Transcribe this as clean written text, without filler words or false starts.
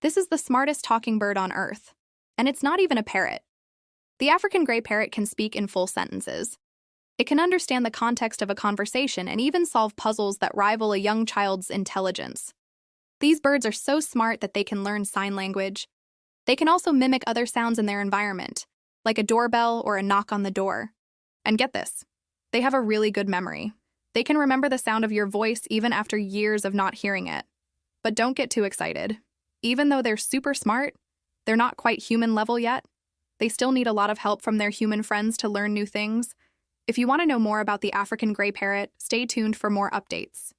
This is the smartest talking bird on Earth. And it's not even a parrot. The African Grey Parrot can speak in full sentences. It can understand the context of a conversation and even solve puzzles that rival a young child's intelligence. These birds are so smart that they can learn sign language. They can also mimic other sounds in their environment, like a doorbell or a knock on the door. And get this, they have a really good memory. They can remember the sound of your voice even after years of not hearing it. But don't get too excited. Even though they're super smart, they're not quite human level yet. They still need a lot of help from their human friends to learn new things. If you want to know more about the African Grey Parrot, stay tuned for more updates.